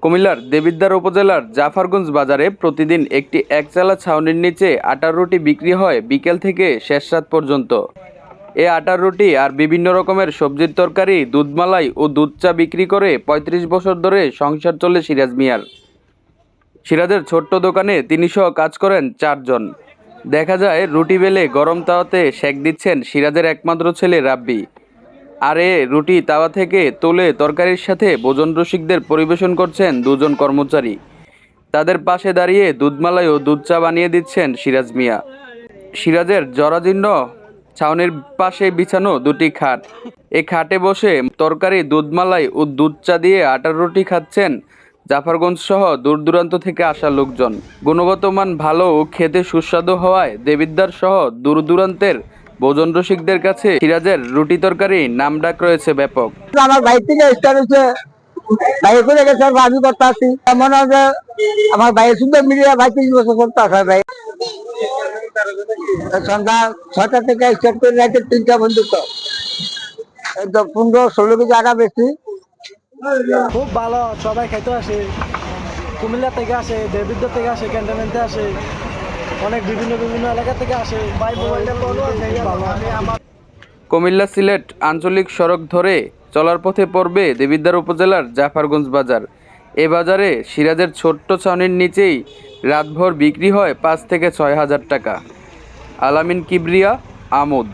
কুমিল্লার দেবিদ্বার উপজেলার জাফরগঞ্জ বাজারে প্রতিদিন একটি একচালা ছাউনির নিচে আটার রুটি বিক্রি হয় বিকেল থেকে শেষ রাত পর্যন্ত। এ আটার রুটি আর বিভিন্ন রকমের সবজির তরকারি, দুধমালাই ও দুধ চা বিক্রি করে ৩৫ বছর ধরে সংসার চলে সিরাজ মিয়ার। সিরাজের ছোট্ট দোকানে তিনি সহ কাজ করেন ৪ জন। দেখা যায় রুটি বেলে গরম তাওয়াতে সেঁক দিচ্ছেন সিরাজের একমাত্র ছেলে রাব্বি। আর এ রুটি তাওয়া থেকে তুলে তরকারির সাথে ভোজন রসিকদের পরিবেশন করছেন ২ জন কর্মচারী। তাদের পাশে দাঁড়িয়ে দুধমালাই ও দুধ চা বানিয়ে দিচ্ছেন সিরাজ মিয়া। সিরাজের জরাজীর্ণ ছাউনির পাশে বিছানো ২টি খাট। এই খাটে বসে তরকারি, দুধমালাই ও দুধ চা দিয়ে আটার রুটি খাচ্ছেন জাফরগঞ্জ সহ দূর দূরান্ত থেকে আসা লোকজন। গুণগত মান ভালো ও খেতে সুস্বাদু হওয়ায় দেবিদ্বার সহ দূর দূরান্তের ভোজন রসিকদের কাছে সিরাজের রুটি তরকারি নামডাক রয়েছে ব্যাপক। আমার ভাই থেকে স্টার হচ্ছে, ভাই করে গেছে, আমি করতে আসি এমন যে আমার ভাইয়ের সুন্দর মিলিয়ে ভাই ৩০ বছর করতে আসে। ভাই সন্ধ্যা ৬টা থেকে স্টার্ট করে রাতে ৩টা পর্যন্ত ১৫-১৬ কেজি আটা বেশি। খুব ভালো, সবাই খাইতে আসে, কুমিল্লা থেকে আসে, দেবিদ্বার থেকে আসে, ক্যান্টনমেন্টে আসে, অনেক বিভিন্ন এলাকা থেকে আসে। কুমিল্লা সিলেট আঞ্চলিক সড়ক ধরে চলার পথে পড়বে দেবিদ্বার উপজেলার জাফরগঞ্জ বাজার। এ বাজারে সিরাজের ছোট্ট ছাউনির নিচেই রাতভর বিক্রি হয় ৫ থেকে ৬ হাজার টাকা। আলামিন কিবরিয়া, আমোদ।